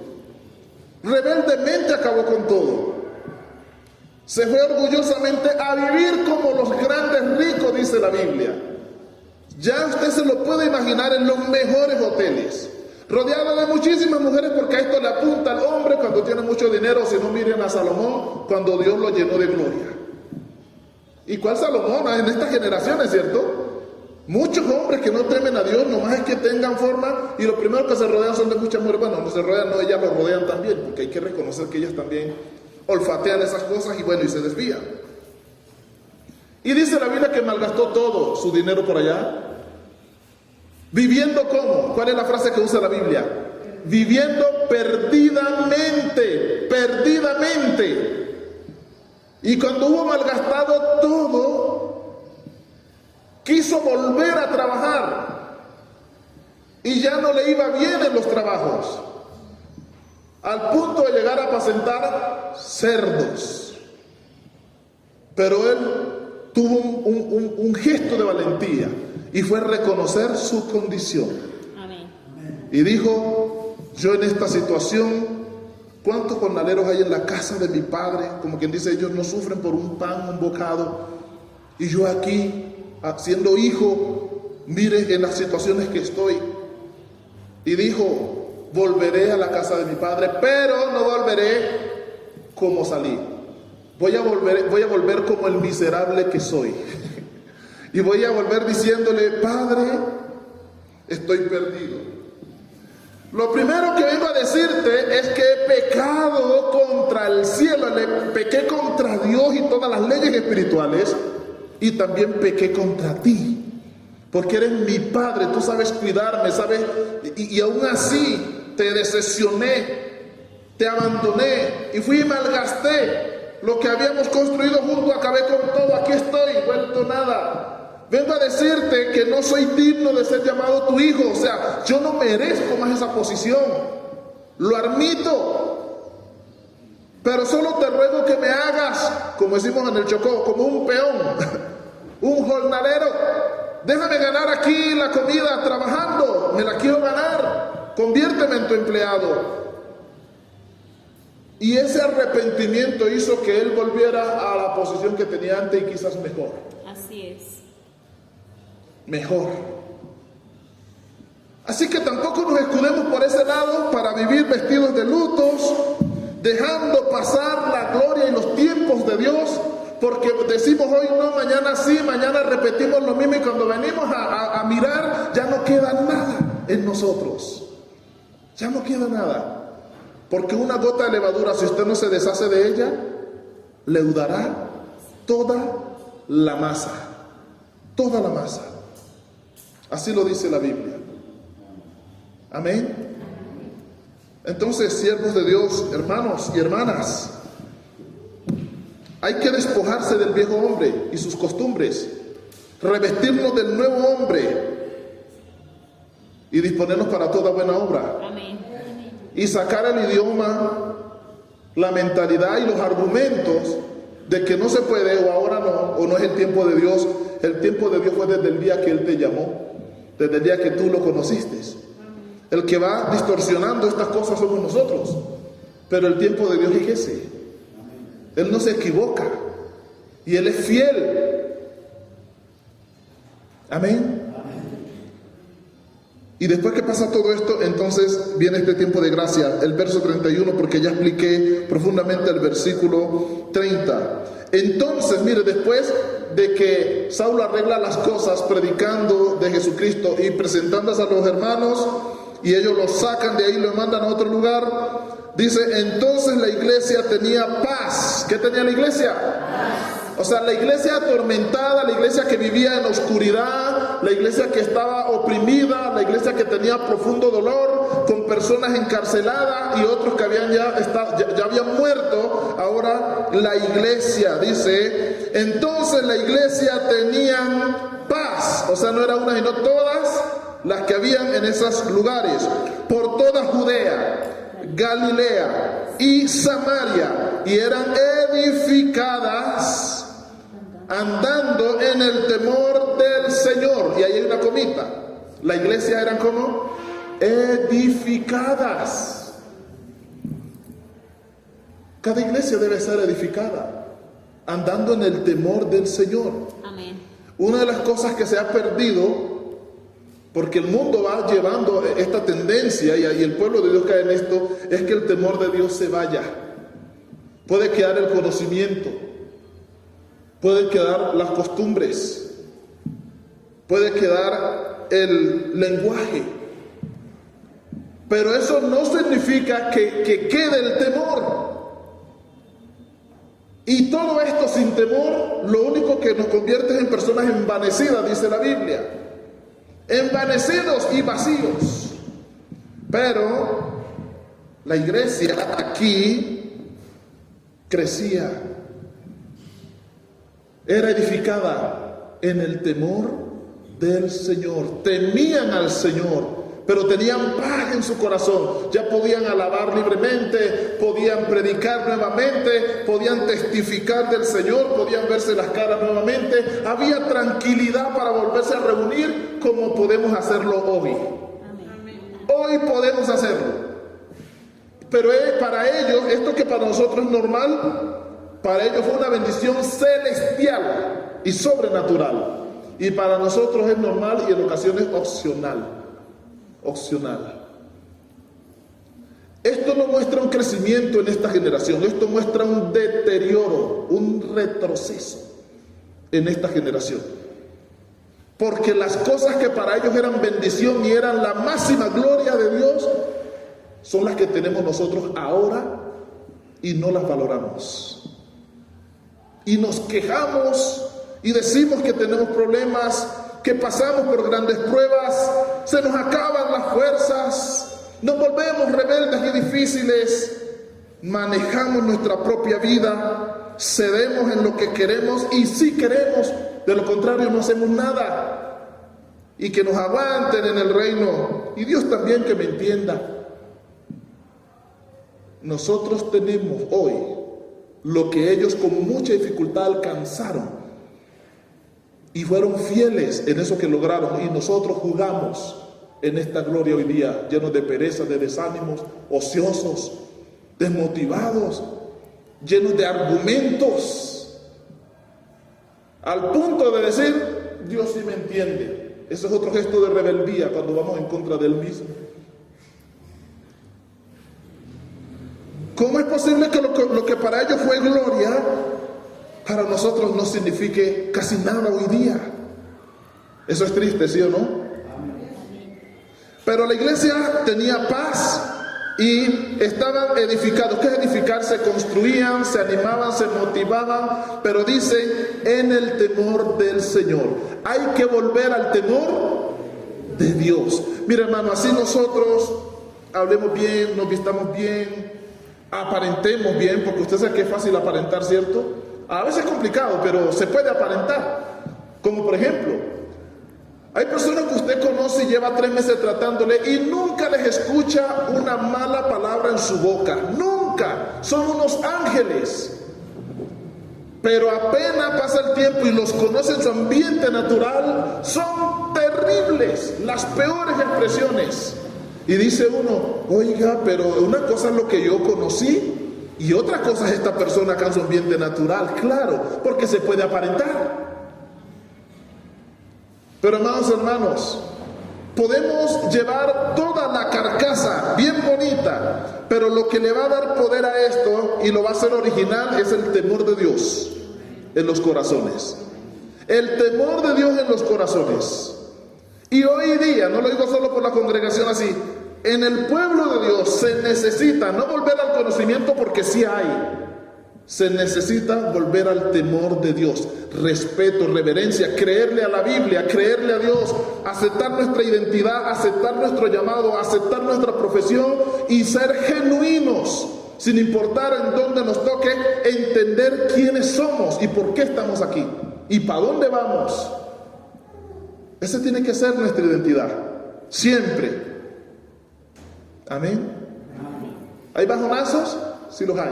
[SPEAKER 1] Rebeldemente acabó con todo. Se fue orgullosamente a vivir como los grandes ricos, dice la Biblia. Ya usted se lo puede imaginar en los mejores hoteles, rodeado de muchísimas mujeres, porque a esto le apunta al hombre cuando tiene mucho dinero. Si no, miren a Salomón cuando Dios lo llenó de gloria. ¿Y cuál Salomón? En estas generaciones, ¿cierto? Muchos hombres que no temen a Dios, nomás es que tengan forma, y lo primero que se rodean son de muchas mujeres. Bueno, no se rodean, no, ellas lo rodean también, porque hay que reconocer que ellas también olfatean esas cosas y bueno, y se desvían. Y dice la Biblia que malgastó todo su dinero por allá. ¿Viviendo cómo? ¿Cuál es la frase que usa la Biblia? Viviendo perdidamente, perdidamente. Y cuando hubo malgastado todo, quiso volver a trabajar y ya no le iba bien en los trabajos, al punto de llegar a apacentar cerdos. Pero él tuvo un gesto de valentía y fue reconocer su condición. Amén. Y dijo: yo en esta situación, ¿cuántos jornaleros hay en la casa de mi padre? Como quien dice, ellos no sufren por un pan, un bocado, y yo aquí, siendo hijo, mire en las situaciones que estoy. Y dijo: volveré a la casa de mi padre, pero no volveré como salí. Voy a volver como el miserable que soy. Y voy a volver diciéndole: Padre, estoy perdido. Lo primero que vengo a decirte es que he pecado contra el cielo, le pequé contra Dios y todas las leyes espirituales, y también pequé contra ti, porque eres mi padre, tú sabes cuidarme, sabes, y aún así te decepcioné, te abandoné y fui y malgasté lo que habíamos construido juntos, acabé con todo, aquí estoy, vuelto nada. Vengo a decirte que no soy digno de ser llamado tu hijo, o sea, yo no merezco más esa posición, lo admito, pero solo te ruego que me hagas, como decimos en el Chocó, como un peón, un jornalero. Déjame ganar aquí la comida trabajando, me la quiero ganar, conviérteme en tu empleado. Y ese arrepentimiento hizo que él volviera a la posición que tenía antes y quizás mejor.
[SPEAKER 2] Así es.
[SPEAKER 1] Mejor. Así que tampoco nos escudemos por ese lado para vivir vestidos de lutos, dejando pasar la gloria y los tiempos de Dios porque decimos hoy no, mañana sí, mañana repetimos lo mismo y cuando venimos a mirar ya no queda nada en nosotros. Ya no queda nada. Porque una gota de levadura, si usted no se deshace de ella, leudará toda la masa. Toda la masa. Así lo dice la Biblia. Amén. Entonces, siervos de Dios, hermanos y hermanas, hay que despojarse del viejo hombre y sus costumbres, revestirnos del nuevo hombre y disponernos para toda buena obra.
[SPEAKER 2] Amén.
[SPEAKER 1] Y sacar el idioma, la mentalidad y los argumentos de que no se puede o ahora no, o no es el tiempo de Dios. El tiempo de Dios fue desde el día que Él te llamó, desde el día que tú lo conociste. El que va distorsionando estas cosas somos nosotros, pero el tiempo de Dios es ese. Él no se equivoca y Él es fiel. Amén. Y después que pasa todo esto, entonces viene este tiempo de gracia, el verso 31, porque ya expliqué profundamente el versículo 30. Entonces, mire, después de que Saulo arregla las cosas predicando de Jesucristo y presentándose a los hermanos, y ellos lo sacan de ahí y lo mandan a otro lugar, dice, entonces la iglesia tenía paz. ¿Qué tenía la iglesia? Paz. O sea, la iglesia atormentada, la iglesia que vivía en oscuridad, la iglesia que estaba oprimida, la iglesia que tenía profundo dolor, con personas encarceladas y otros que ya habían muerto. Ahora la iglesia, dice, entonces la iglesia tenía paz. O sea, no era una, sino todas las que habían en esos lugares, por toda Judea, Galilea y Samaria, y eran edificadas andando en el temor del Señor. Y ahí hay una comita. La iglesia eran como edificadas. Cada iglesia debe ser edificada, andando en el temor del Señor.
[SPEAKER 2] Amén.
[SPEAKER 1] Una de las cosas que se ha perdido, porque el mundo va llevando esta tendencia y el pueblo de Dios cae en esto, es que el temor de Dios se vaya. Puede quedar el conocimiento, pueden quedar las costumbres, puede quedar el lenguaje, pero eso no significa que quede el temor. Y todo esto sin temor, lo único que nos convierte es en personas envanecidas, dice la Biblia. Envanecidos y vacíos. Pero la iglesia aquí crecía, era edificada en el temor del Señor. Temían al Señor, pero tenían paz en su corazón. Ya podían alabar libremente, podían predicar nuevamente, podían testificar del Señor, podían verse las caras nuevamente. Había tranquilidad para volverse a reunir como podemos hacerlo hoy. Hoy podemos hacerlo. Pero para ellos, esto que para nosotros es normal, para ellos fue una bendición celestial y sobrenatural. Y para nosotros es normal y en ocasiones opcional. Esto no muestra un crecimiento en esta generación, esto muestra un deterioro, un retroceso en esta generación. Porque las cosas que para ellos eran bendición y eran la máxima gloria de Dios, son las que tenemos nosotros ahora y no las valoramos. Y nos quejamos y decimos que tenemos problemas, que pasamos por grandes pruebas, se nos acaban las fuerzas, nos volvemos rebeldes y difíciles, manejamos nuestra propia vida, cedemos en lo que queremos y sí queremos, de lo contrario no hacemos nada. Y que nos aguanten en el reino, y Dios también que me entienda. Nosotros tenemos hoy lo que ellos con mucha dificultad alcanzaron. Y fueron fieles en eso que lograron. Y nosotros jugamos en esta gloria hoy día, llenos de pereza, de desánimos, ociosos, desmotivados, llenos de argumentos, al punto de decir, Dios sí me entiende. Ese es otro gesto de rebeldía cuando vamos en contra del mismo. ¿Cómo es posible que lo que para ellos fue gloria, para nosotros no signifique casi nada hoy día. Eso es triste, ¿sí o no? Pero la iglesia tenía paz y estaban edificados. ¿Qué es edificar? Se construían, se animaban, se motivaban, pero dicen en el temor del Señor. Hay que volver al temor de Dios. Mira, hermano, así nosotros hablemos bien, nos vistamos bien, aparentemos bien, porque usted sabe que es fácil aparentar, ¿cierto? A veces es complicado, pero se puede aparentar. Como por ejemplo, hay personas que usted conoce y lleva 3 meses tratándole y nunca les escucha una mala palabra en su boca. Nunca. Son unos ángeles. Pero apenas pasa el tiempo y los conoce en su ambiente natural, son terribles, las peores expresiones. Y dice uno, oiga, pero una cosa es lo que yo conocí y otra cosa es esta persona acá en su ambiente natural. Claro, porque se puede aparentar. Pero hermanos, podemos llevar toda la carcasa bien bonita, pero lo que le va a dar poder a esto y lo va a hacer original es el temor de Dios en los corazones. El temor de Dios en los corazones. Y hoy día, no lo digo solo por la congregación así, en el pueblo de Dios se necesita no volver al conocimiento porque sí hay. Se necesita volver al temor de Dios, respeto, reverencia, creerle a la Biblia, creerle a Dios, aceptar nuestra identidad, aceptar nuestro llamado, aceptar nuestra profesión y ser genuinos, sin importar en dónde nos toque, entender quiénes somos y por qué estamos aquí y para dónde vamos. Esa tiene que ser nuestra identidad, siempre. Amén. ¿Hay bajonazos? Sí los hay.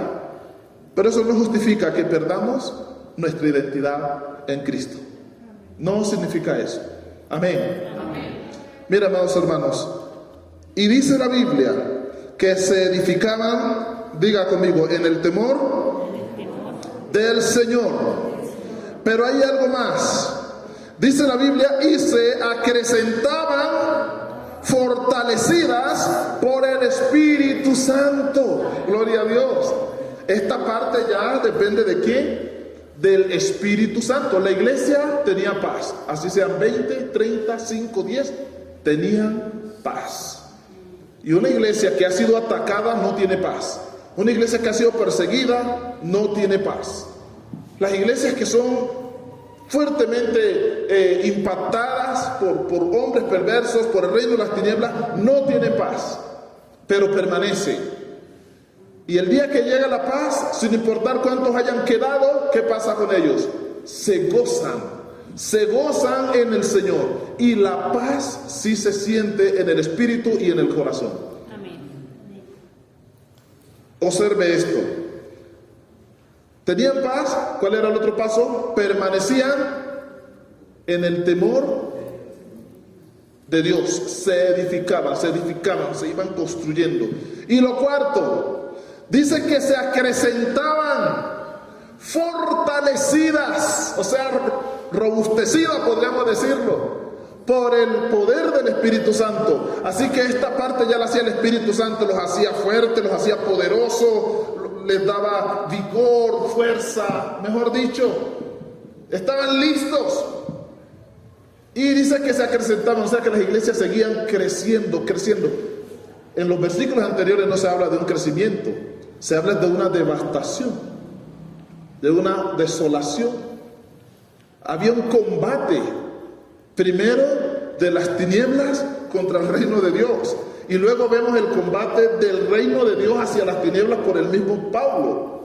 [SPEAKER 1] Pero eso no justifica que perdamos nuestra identidad en Cristo. No significa eso. Amén. Mira, amados hermanos, y dice la Biblia que se edificaban, diga conmigo, en el temor del Señor. Pero hay algo más. Dice la Biblia, y se acrecentaban fortalecidas por el Espíritu Santo. Gloria a Dios. Esta parte ya depende de quién, del Espíritu Santo. La iglesia tenía paz, así sean 20, 30, 5, 10, tenían paz. Y una iglesia que ha sido atacada no tiene paz. Una iglesia que ha sido perseguida no tiene paz. Las iglesias que son fuertemente impactadas por hombres perversos, por el reino de las tinieblas, no tienen paz, pero permanece. Y el día que llega la paz, sin importar cuántos hayan quedado, ¿qué pasa con ellos? Se gozan en el Señor. Y la paz sí se siente en el espíritu y en el corazón.
[SPEAKER 2] Amén.
[SPEAKER 1] Observe esto. ¿Tenían paz? ¿Cuál era el otro paso? Permanecían en el temor de Dios. Se edificaban, se iban construyendo. Y lo cuarto, dice que se acrecentaban fortalecidas, o sea, robustecidas, podríamos decirlo, por el poder del Espíritu Santo. Así que esta parte ya la hacía el Espíritu Santo, los hacía fuertes, los hacía poderosos, les daba vigor, fuerza, mejor dicho, estaban listos. Y dice que se acrecentaban, o sea que las iglesias seguían creciendo. En los versículos anteriores no se habla de un crecimiento, se habla de una devastación, de una desolación. Había un combate, primero de las tinieblas contra el reino de Dios, y luego vemos el combate del reino de Dios hacia las tinieblas por el mismo Pablo.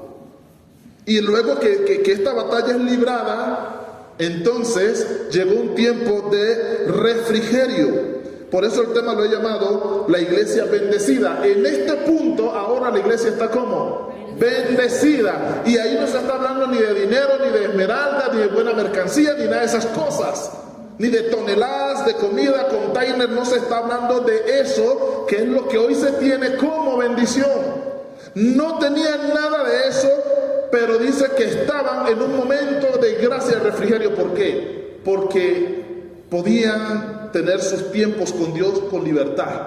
[SPEAKER 1] Y luego que esta batalla es librada, entonces llegó un tiempo de refrigerio. Por eso el tema lo he llamado la iglesia bendecida. En este punto ahora la iglesia está como bendecida. Y ahí no se está hablando ni de dinero, ni de esmeralda, ni de buena mercancía, ni nada de esas cosas. Ni de toneladas de comida, container, no se está hablando de eso, que es lo que hoy se tiene como bendición. No tenían nada de eso, pero dice que estaban en un momento de gracia y refrigerio. ¿Por qué? Porque podían tener sus tiempos con Dios con libertad.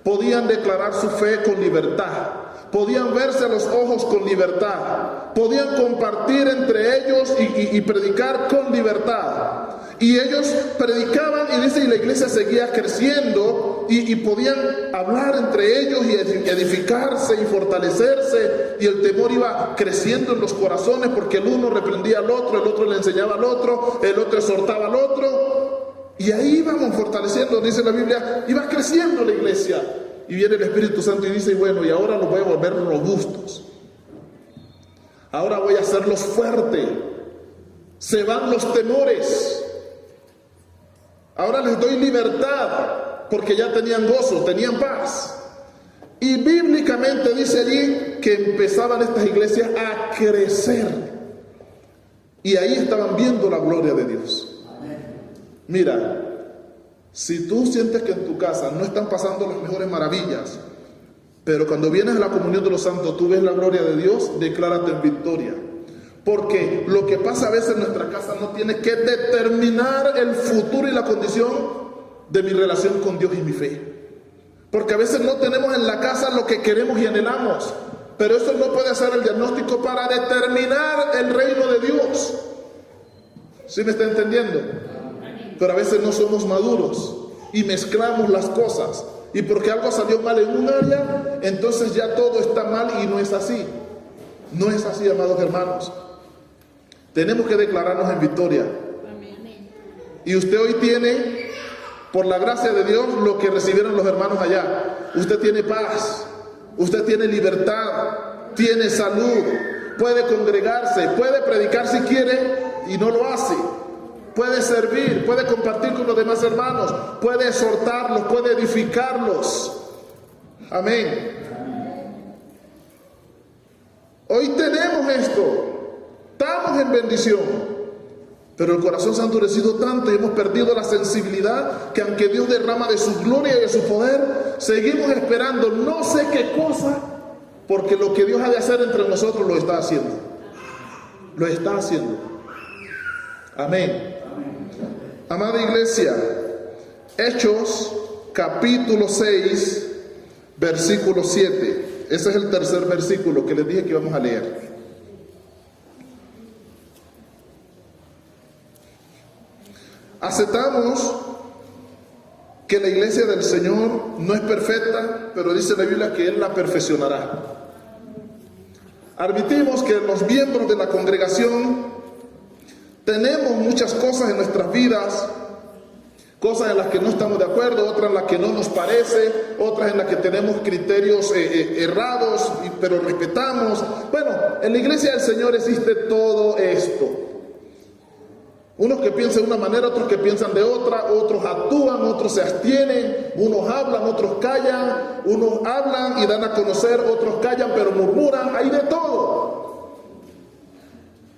[SPEAKER 1] Podían declarar su fe con libertad. podían verse a los ojos con libertad, podían compartir entre ellos y predicar con libertad. Y ellos predicaban y dice, y la iglesia seguía creciendo y podían hablar entre ellos y edificarse y fortalecerse, y el temor iba creciendo en los corazones porque el uno reprendía al otro, el otro le enseñaba al otro, el otro exhortaba al otro, y ahí íbamos fortaleciendo, dice la Biblia, iba creciendo la iglesia. Y viene el Espíritu Santo y dice, bueno, y ahora los voy a volver robustos, ahora voy a hacerlos fuertes, se van los temores. Ahora les doy libertad porque ya tenían gozo, tenían paz. Y bíblicamente dice allí que empezaban estas iglesias a crecer. Y ahí estaban viendo la gloria de Dios. Mira, si tú sientes que en tu casa no están pasando las mejores maravillas, pero cuando vienes a la comunión de los santos tú ves la gloria de Dios, declárate en victoria. Porque lo que pasa a veces en nuestra casa no tiene que determinar el futuro y la condición de mi relación con Dios y mi fe. Porque a veces no tenemos en la casa lo que queremos y anhelamos, pero eso no puede ser el diagnóstico para determinar el reino de Dios. ¿Sí me está entendiendo? Pero a veces no somos maduros y mezclamos las cosas. Y porque algo salió mal en un área, entonces ya todo está mal, y no es así. No es así, amados hermanos. Tenemos que declararnos en victoria. Y usted hoy tiene, por la gracia de Dios, lo que recibieron los hermanos allá. Usted tiene paz, usted tiene libertad, tiene salud, puede congregarse, puede predicar si quiere y no lo hace. Puede servir, puede compartir con los demás hermanos, puede exhortarlos, puede edificarlos. Amén. Hoy tenemos esto. Estamos en bendición, pero el corazón se ha endurecido tanto y hemos perdido la sensibilidad que aunque Dios derrama de su gloria y de su poder, seguimos esperando no sé qué cosa, porque lo que Dios ha de hacer entre nosotros lo está haciendo. Lo está haciendo. Amén. Amada iglesia, Hechos capítulo 6, versículo 7. Ese es el tercer versículo que les dije que íbamos a leer. Aceptamos que la iglesia del Señor no es perfecta, pero dice la Biblia que Él la perfeccionará. Admitimos que los miembros de la congregación tenemos muchas cosas en nuestras vidas, cosas en las que no estamos de acuerdo, otras en las que no nos parece, otras en las que tenemos criterios errados, pero respetamos. Bueno, en la iglesia del Señor existe todo esto. Unos que piensan de una manera, otros que piensan de otra, otros actúan, otros se abstienen, unos hablan, otros callan, unos hablan y dan a conocer, otros callan pero murmuran, hay de todo.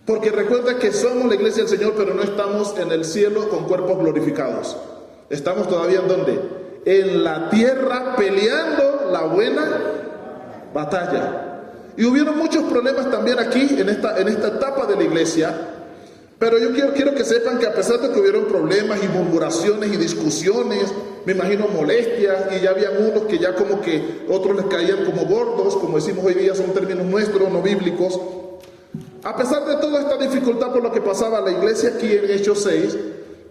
[SPEAKER 1] Porque recuerda que somos la iglesia del Señor, pero no estamos en el cielo con cuerpos glorificados. Estamos todavía ¿en dónde? En la tierra peleando la buena batalla. Y hubieron muchos problemas también aquí en esta etapa de la iglesia. Pero yo quiero que sepan que a pesar de que hubieron problemas y murmuraciones y discusiones, me imagino molestias, y ya habían unos que ya como que otros les caían como gordos, como decimos hoy día, son términos nuestros, no bíblicos. A pesar de toda esta dificultad por lo que pasaba la iglesia aquí en Hechos 6,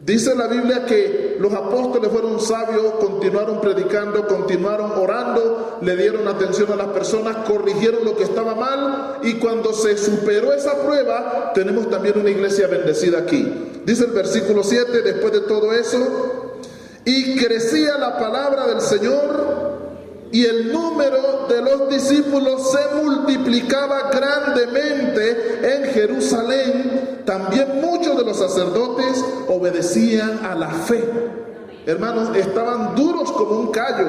[SPEAKER 1] dice la Biblia que los apóstoles fueron sabios, continuaron predicando, continuaron orando, le dieron atención a las personas, corrigieron lo que estaba mal, y cuando se superó esa prueba, tenemos también una iglesia bendecida aquí. Dice el versículo 7, después de todo eso, y crecía la palabra del Señor, y el número de los discípulos se multiplicaba grandemente en Jerusalén. También muchos de los sacerdotes obedecían a la fe. Hermanos, estaban duros como un callo,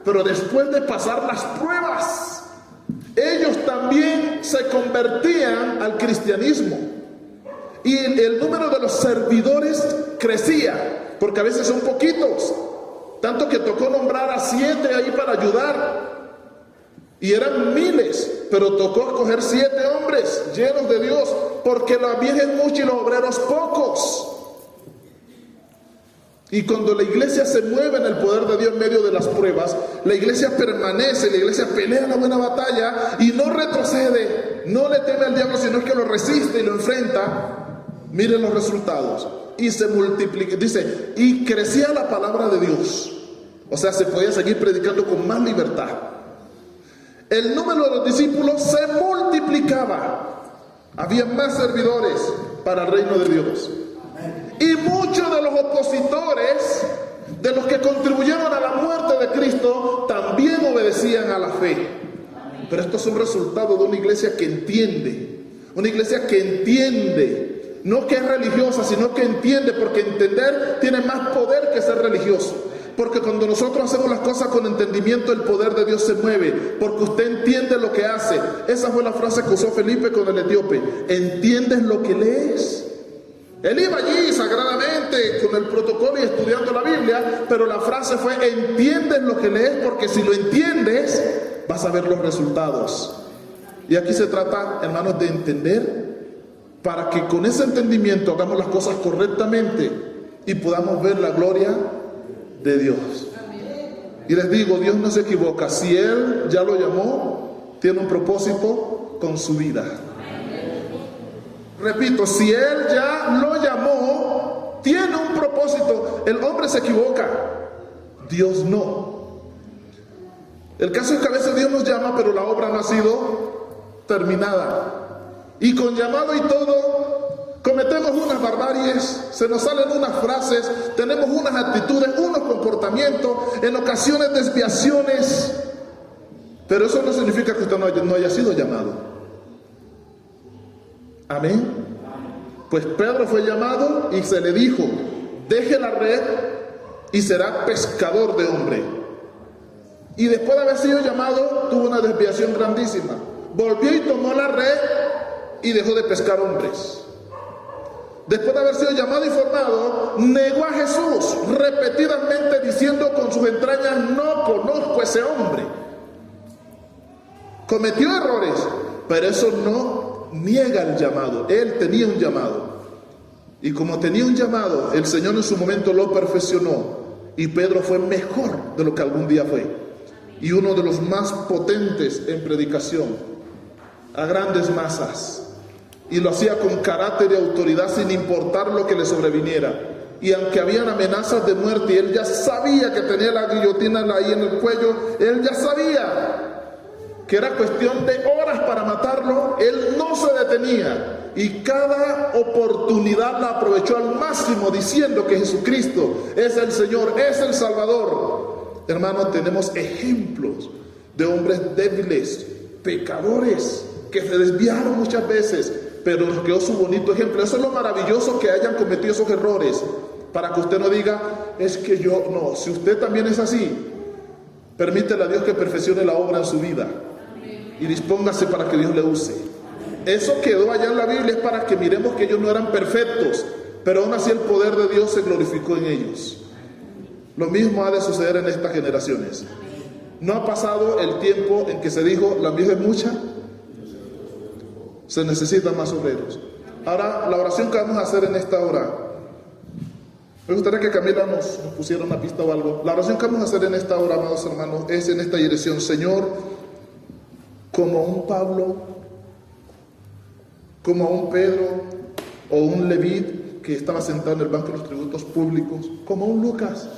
[SPEAKER 1] pero después de pasar las pruebas, ellos también se convertían al cristianismo. Y el número de los servidores crecía, porque a veces son poquitos. Tanto que tocó nombrar a 7 ahí para ayudar. Y eran miles, pero tocó escoger 7 hombres llenos de Dios, porque la vieja es mucha y los obreros pocos. Y cuando la iglesia se mueve en el poder de Dios en medio de las pruebas, la iglesia permanece, la iglesia pelea la buena batalla y no retrocede, no le teme al diablo, sino que lo resiste y lo enfrenta. Miren los resultados. Y se multiplica, dice, y crecía la palabra de Dios. O sea, se podía seguir predicando con más libertad. El número de los discípulos se multiplicaba. Había más servidores para el reino de Dios. Y muchos de los opositores, de los que contribuyeron a la muerte de Cristo, también obedecían a la fe. Pero esto es un resultado de una iglesia que entiende. Una iglesia que entiende. No que es religiosa, sino que entiende, porque entender tiene más poder que ser religioso. Porque cuando nosotros hacemos las cosas con entendimiento, el poder de Dios se mueve, porque usted entiende lo que hace. Esa fue la frase que usó Felipe con el etíope. ¿Entiendes lo que lees? Él iba allí sagradamente con el protocolo y estudiando la Biblia, pero la frase fue: ¿entiendes lo que lees? Porque si lo entiendes, vas a ver los resultados. Y aquí se trata, hermanos, de entender, para que con ese entendimiento hagamos las cosas correctamente y podamos ver la gloria de Dios. Y les digo, Dios no se equivoca. Si Él ya lo llamó, tiene un propósito con su vida. Repito, si Él ya lo llamó, tiene un propósito. El hombre se equivoca, Dios no. El caso es que a veces Dios nos llama, pero la obra no ha sido terminada. Y con llamado y todo, cometemos unas barbaries, se nos salen unas frases, tenemos unas actitudes, unos comportamientos, en ocasiones desviaciones. Pero eso no significa que usted no haya sido llamado. Amén. Pues Pedro fue llamado y se le dijo: deje la red y será pescador de hombre. Y después de haber sido llamado, tuvo una desviación grandísima. Volvió y tomó la red y dejó de pescar hombres. Después de haber sido llamado y formado, negó a Jesús repetidamente, diciendo con sus entrañas: no conozco a ese hombre. Cometió errores, pero eso no niega el llamado. Él tenía un llamado, y como tenía un llamado, el Señor en su momento lo perfeccionó, y Pedro fue mejor de lo que algún día fue, y uno de los más potentes en predicación a grandes masas, y lo hacía con carácter y autoridad sin importar lo que le sobreviniera. Y aunque habían amenazas de muerte y él ya sabía que tenía la guillotina ahí en el cuello, él ya sabía que era cuestión de horas para matarlo, él no se detenía, y cada oportunidad la aprovechó al máximo, diciendo que Jesucristo es el Señor, es el Salvador. Hermanos, tenemos ejemplos de hombres débiles, pecadores, que se desviaron muchas veces, pero nos quedó su bonito ejemplo. Eso es lo maravilloso, que hayan cometido esos errores, para que usted no diga: es que yo no. Si usted también es así, permítele a Dios que perfeccione la obra en su vida y dispóngase para que Dios le use. Eso quedó allá en la Biblia, es para que miremos que ellos no eran perfectos, pero aún así el poder de Dios se glorificó en ellos. Lo mismo ha de suceder en estas generaciones. No ha pasado el tiempo en que se dijo: la mies es mucha, se necesitan más obreros. Ahora, la oración que vamos a hacer en esta hora, me gustaría que Camila nos pusiera una pista o algo. La oración que vamos a hacer en esta hora, amados hermanos, es en esta dirección: Señor, como un Pablo, como un Pedro o un Leví que estaba sentado en el banco de los tributos públicos, como un Lucas,